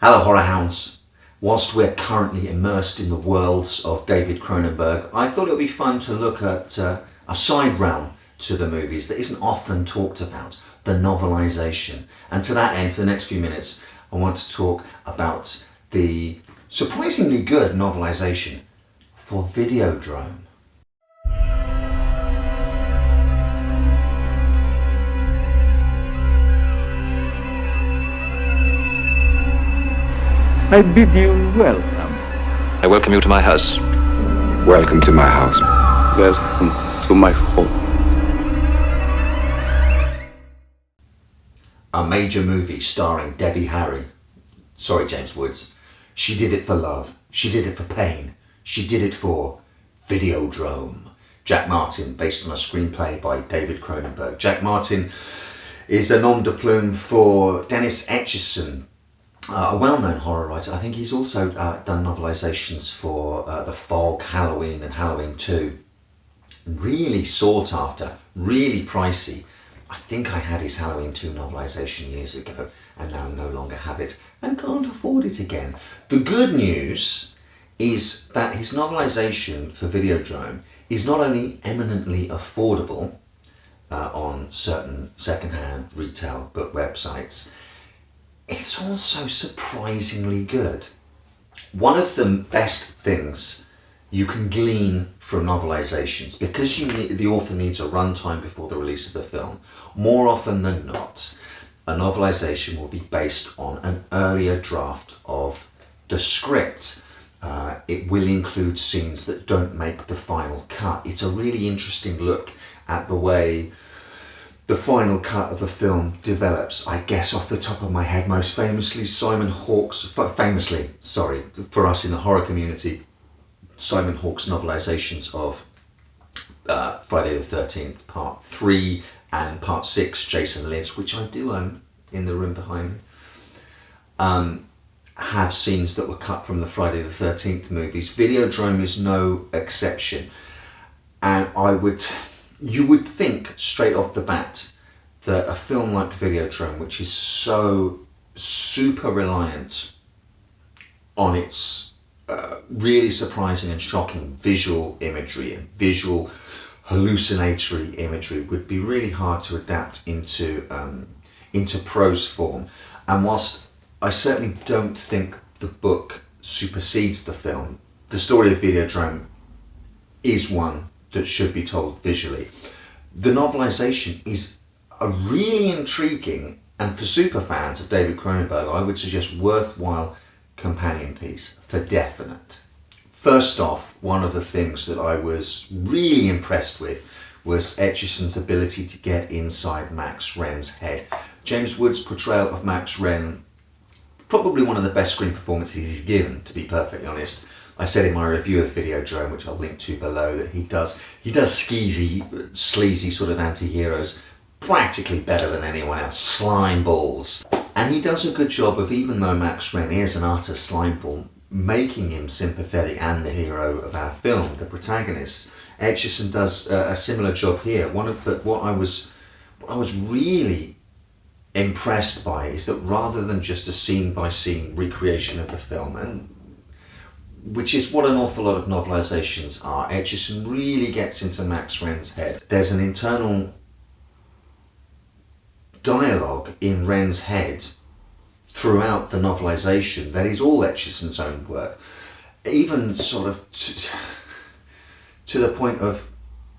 Hello horror hounds. Whilst we're currently immersed in the worlds of David Cronenberg, I thought it would be fun to look at a side realm to the movies that isn't often talked about, the novelisation. And to that end, for the next few minutes, I want to talk about the surprisingly good novelisation for Videodrome. I bid you welcome. I welcome you to my house. Welcome to my house. Welcome to my home. A major movie starring Debbie Harry. Sorry, James Woods. She did it for love. She did it for pain. She did it for Videodrome. Jack Martin, based on a screenplay by David Cronenberg. Jack Martin is a nom de plume for Dennis Etchison, a well-known horror writer. I think he's also done novelisations for The Fog, Halloween and Halloween 2. Really sought after, really pricey. I think I had his Halloween 2 novelisation years ago and now no longer have it and can't afford it again. The good news is that his novelisation for Videodrome is not only eminently affordable on certain second-hand retail book websites, it's also surprisingly good. One of the best things you can glean from novelizations, because the author needs a runtime before the release of the film, more often than not, a novelization will be based on an earlier draft of the script. It will include scenes that don't make the final cut. It's a really interesting look at the way the final cut of the film develops. I guess off the top of my head, most famously, for us in the horror community, Simon Hawke's novelizations of Friday the 13th, Part 3 and Part 6, Jason Lives, which I do own in the room behind me, have scenes that were cut from the Friday the 13th movies. Videodrome is no exception. And you would think straight off the bat that a film like Videodrome, which is so super reliant on its really surprising and shocking visual imagery and visual hallucinatory imagery, would be really hard to adapt into prose form. And whilst I certainly don't think the book supersedes the film, the story of Videodrome is one that should be told visually. The novelisation is a really intriguing, and for super fans of David Cronenberg, I would suggest worthwhile companion piece for definite. First off, one of the things that I was really impressed with was Etchison's ability to get inside Max Wren's head. James Wood's portrayal of Max Wren, probably one of the best screen performances he's given, to be perfectly honest. I said in my review of Videodrome, which I'll link to below, that he does skeezy, sleazy sort of anti-heroes practically better than anyone else. Slime balls. And he does a good job of, even though Max Wren is an utter slime ball, making him sympathetic and the hero of our film, the protagonist. Etchison does a similar job here. What I was really impressed by is that rather than just a scene-by-scene recreation of the film, and which is what an awful lot of novelizations are, Etchison really gets into Max Wren's head. There's an internal dialogue in Wren's head throughout the novelization that is all Etchison's own work, even sort of to the point of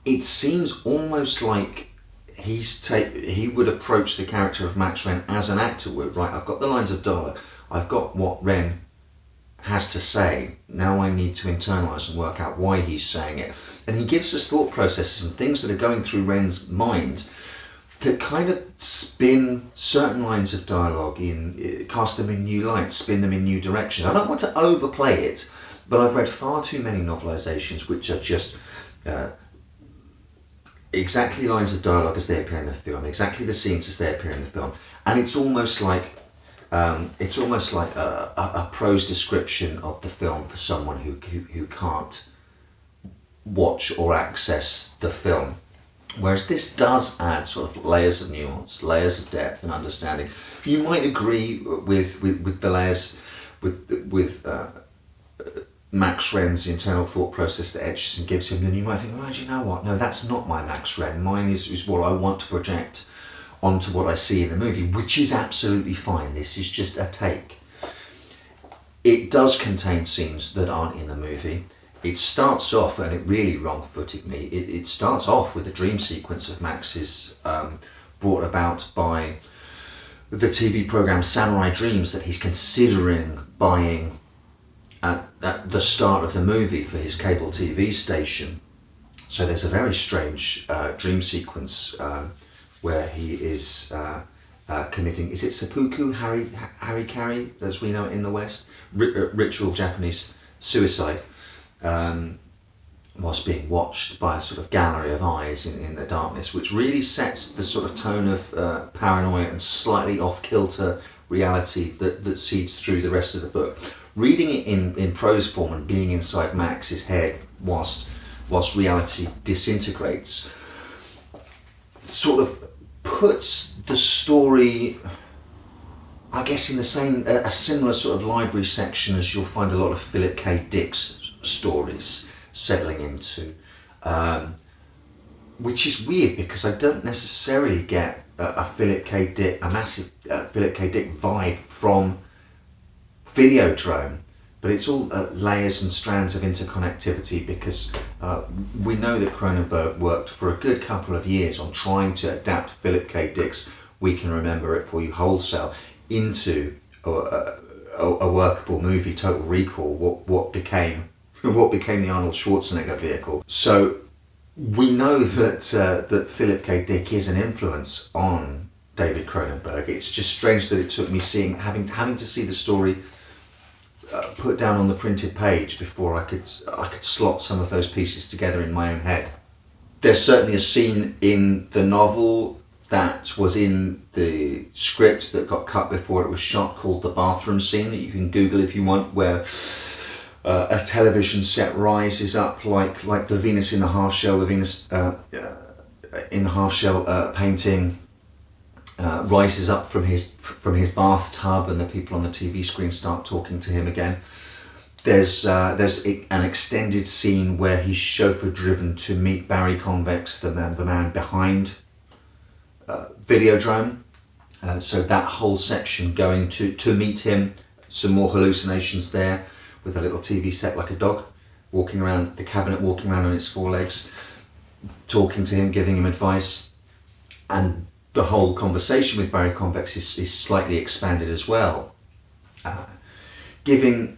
it seems almost like he would approach the character of Max Wren as an actor would. Right, I've got the lines of dialogue, I've got what Wren has to say, now I need to internalise and work out why he's saying it. And he gives us thought processes and things that are going through Wren's mind that kind of spin certain lines of dialogue cast them in new lights, spin them in new directions. I don't want to overplay it, but I've read far too many novelisations which are just exactly lines of dialogue as they appear in the film, exactly the scenes as they appear in the film, and it's almost like a prose description of the film for someone who can't watch or access the film. Whereas this does add sort of layers of nuance, layers of depth and understanding. You might agree with the layers, with Max Wren's internal thought process that Etchison gives him, and you might think, well, do you know what? No, that's not my Max Wren. Mine is what I want to project onto what I see in the movie, which is absolutely fine. This is just a take. It does contain scenes that aren't in the movie. It starts off, and it really wrong-footed me, it starts off with a dream sequence of Max's brought about by the TV program Samurai Dreams that he's considering buying at the start of the movie for his cable TV station. So there's a very strange dream sequence where he is committing, is it seppuku, harikari, as we know it in the West, ritual Japanese suicide, whilst being watched by a sort of gallery of eyes in the darkness, which really sets the sort of tone of paranoia and slightly off-kilter reality that seeds through the rest of the book. Reading it in prose form and being inside Max's head whilst reality disintegrates sort of puts the story, I guess, in the same, a similar sort of library section as you'll find a lot of Philip K. Dick's stories settling into, which is weird because I don't necessarily get a massive Philip K. Dick vibe from Videodrome, but it's all layers and strands of interconnectivity because we know that Cronenberg worked for a good couple of years on trying to adapt Philip K. Dick's We Can Remember It For You Wholesale into a workable movie, Total Recall, what became the Arnold Schwarzenegger vehicle. So we know that Philip K. Dick is an influence on David Cronenberg. It's just strange that it took me having to see the story put down on the printed page before I could slot some of those pieces together in my own head. There's certainly a scene in the novel that was in the script that got cut before it was shot called the bathroom scene that you can Google if you want, where a television set rises up like the Venus in the half shell, the Venus in the half shell painting rises up from his bathtub, and the people on the TV screen start talking to him again. There's an extended scene where he's chauffeur driven to meet Barry Convex, the man behind Videodrome. So that whole section going to meet him, some more hallucinations there with a little TV set like a dog walking around the cabinet, walking around on its four legs, talking to him, giving him advice. And the whole conversation with Barry Convex is slightly expanded as well, giving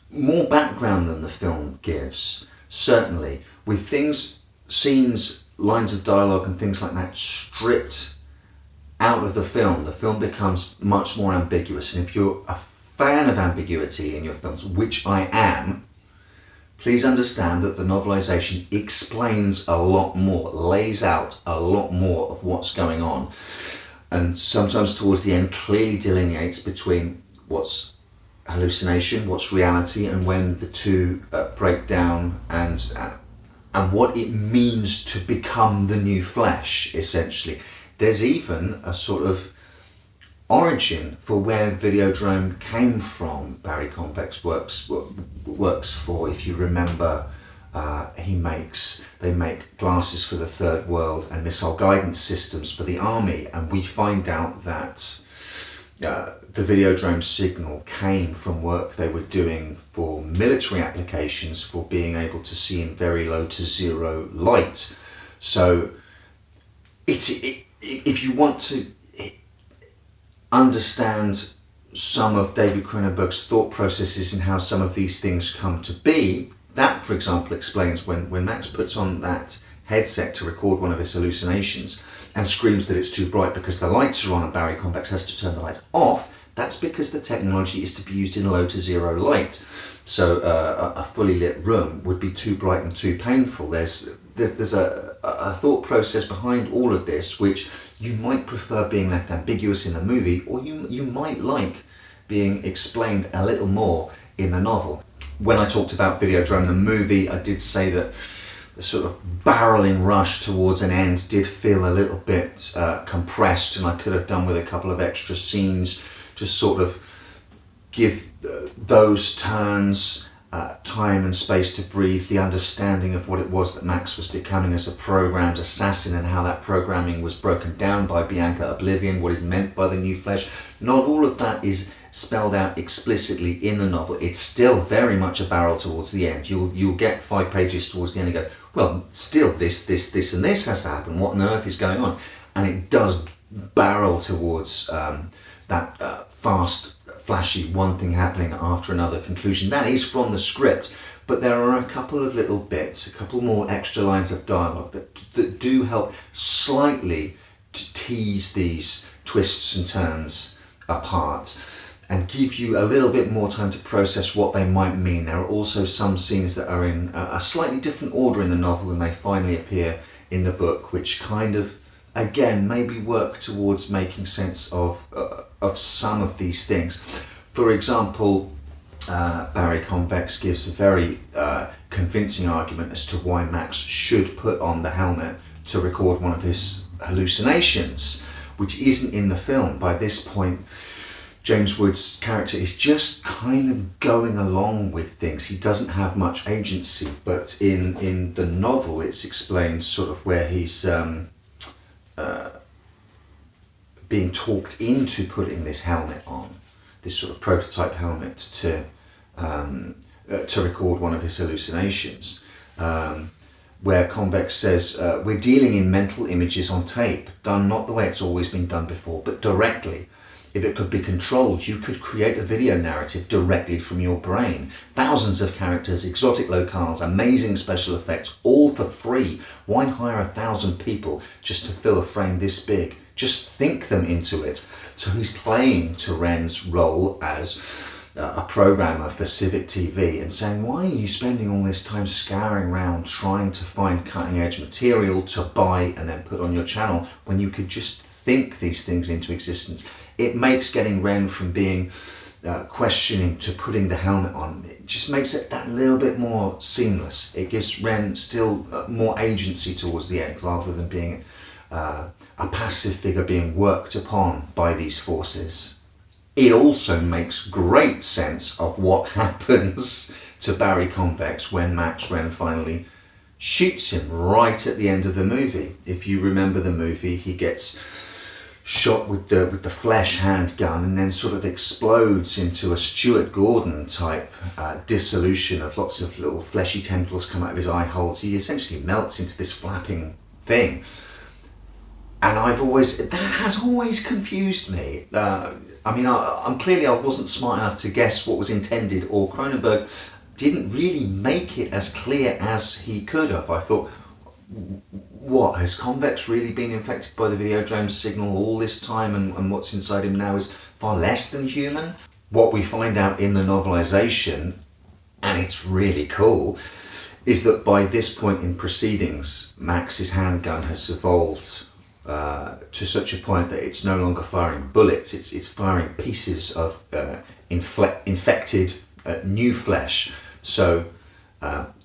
more background than the film gives, certainly, with scenes, lines of dialogue and things like that stripped out of the film becomes much more ambiguous. And if you're a fan of ambiguity in your films, which I am, please understand that the novelisation explains a lot more, lays out a lot more of what's going on, and sometimes towards the end clearly delineates between what's hallucination, what's reality, and when the two break down, and what it means to become the new flesh, essentially. There's even a sort of origin for where Videodrome came from. Barry Convex works for, if you remember, they make glasses for the Third World and missile guidance systems for the army, and we find out that the Videodrome signal came from work they were doing for military applications for being able to see in very low to zero light. So if you want to understand some of David Cronenberg's thought processes and how some of these things come to be, that, for example, explains when Max puts on that headset to record one of his hallucinations and screams that it's too bright because the lights are on and Barry Convex has to turn the lights off. That's because the technology is to be used in low to zero light. So a fully lit room would be too bright and too painful. There's a thought process behind all of this, which you might prefer being left ambiguous in the movie, or you might like being explained a little more in the novel. When I talked about Videodrome, the movie, I did say that sort of barreling rush towards an end did feel a little bit compressed, and I could have done with a couple of extra scenes to sort of give those turns time and space to breathe, the understanding of what it was that Max was becoming as a programmed assassin and how that programming was broken down by Bianca Oblivion, what is meant by the new flesh. Not all of that is spelled out explicitly in the novel. It's still very much a barrel towards the end. You'll get 5 pages towards the end and go, well, still this and this has to happen. What on earth is going on? And it does barrel towards that fast, flashy, one thing happening after another conclusion. That is from the script, but there are a couple of little bits, a couple more extra lines of dialogue that do help slightly to tease these twists and turns apart and give you a little bit more time to process what they might mean. There are also some scenes that are in a slightly different order in the novel than they finally appear in the book, which kind of, again, maybe work towards making sense of some of these things. For example, Barry Convex gives a very convincing argument as to why Max should put on the helmet to record one of his hallucinations, which isn't in the film. By this point, James Woods' character is just kind of going along with things. He doesn't have much agency, but in the novel it's explained sort of where he's being talked into putting this helmet on, this sort of prototype helmet to record one of his hallucinations, where Convex says, we're dealing in mental images on tape, done not the way it's always been done before, but directly. If it could be controlled, you could create a video narrative directly from your brain. Thousands of characters, exotic locales, amazing special effects, all for free. Why hire 1,000 people just to fill a frame this big? Just think them into it. So he's playing Turen's role as a programmer for Civic TV and saying, why are you spending all this time scouring around trying to find cutting edge material to buy and then put on your channel when you could just think these things into existence? It makes getting Ren from being questioning to putting the helmet on, it just makes it that little bit more seamless. It gives Ren still more agency towards the end rather than being a passive figure being worked upon by these forces. It also makes great sense of what happens to Barry Convex when Max Ren finally shoots him right at the end of the movie. If you remember the movie, he gets shot with the flesh handgun and then sort of explodes into a Stuart Gordon type dissolution of lots of little fleshy tentacles come out of his eye holes. He essentially melts into this flapping thing. And that has always confused me. I'm clearly I wasn't smart enough to guess what was intended, or Cronenberg didn't really make it as clear as he could have. I thought, what, has Convex really been infected by the Videodrome signal all this time, and what's inside him now is far less than human? What we find out in the novelisation, and it's really cool, is that by this point in proceedings, Max's handgun has evolved to such a point that it's no longer firing bullets, it's firing pieces of infected new flesh. So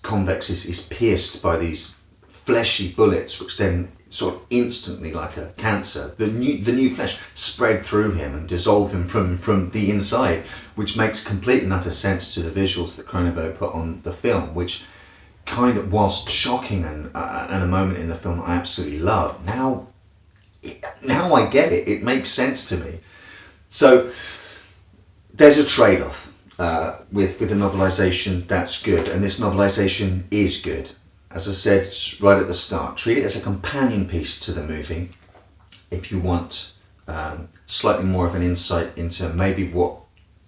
Convex is pierced by these fleshy bullets, which then sort of instantly, like a cancer, the new flesh spread through him and dissolve him from the inside, which makes complete and utter sense to the visuals that Cronenberg put on the film, which kind of, whilst shocking and a moment in the film I absolutely love, now I get it. It makes sense to me. So there's a trade-off with a novelisation that's good, and this novelisation is good. As I said right at the start, treat it as a companion piece to the movie. If you want slightly more of an insight into maybe what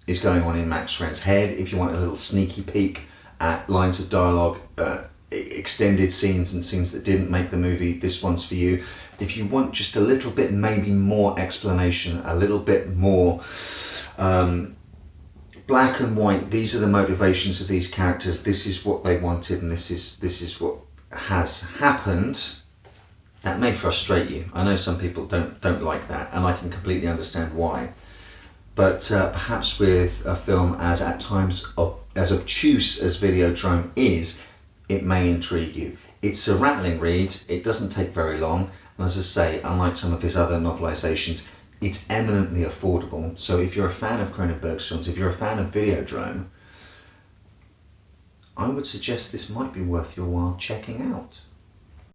is going on in Max Ren's head, if you want a little sneaky peek at lines of dialogue, extended scenes and scenes that didn't make the movie, this one's for you. If you want just a little bit, maybe more explanation, a little bit more black and white, these are the motivations of these characters, this is what they wanted, and this is what has happened, that may frustrate you. I know some people don't like that, and I can completely understand why. But perhaps with a film as at times as obtuse as Videodrome is, it may intrigue you. It's a rattling read, it doesn't take very long, and as I say, unlike some of his other novelisations, it's eminently affordable. So if you're a fan of Cronenberg's films, if you're a fan of Videodrome, I would suggest this might be worth your while checking out.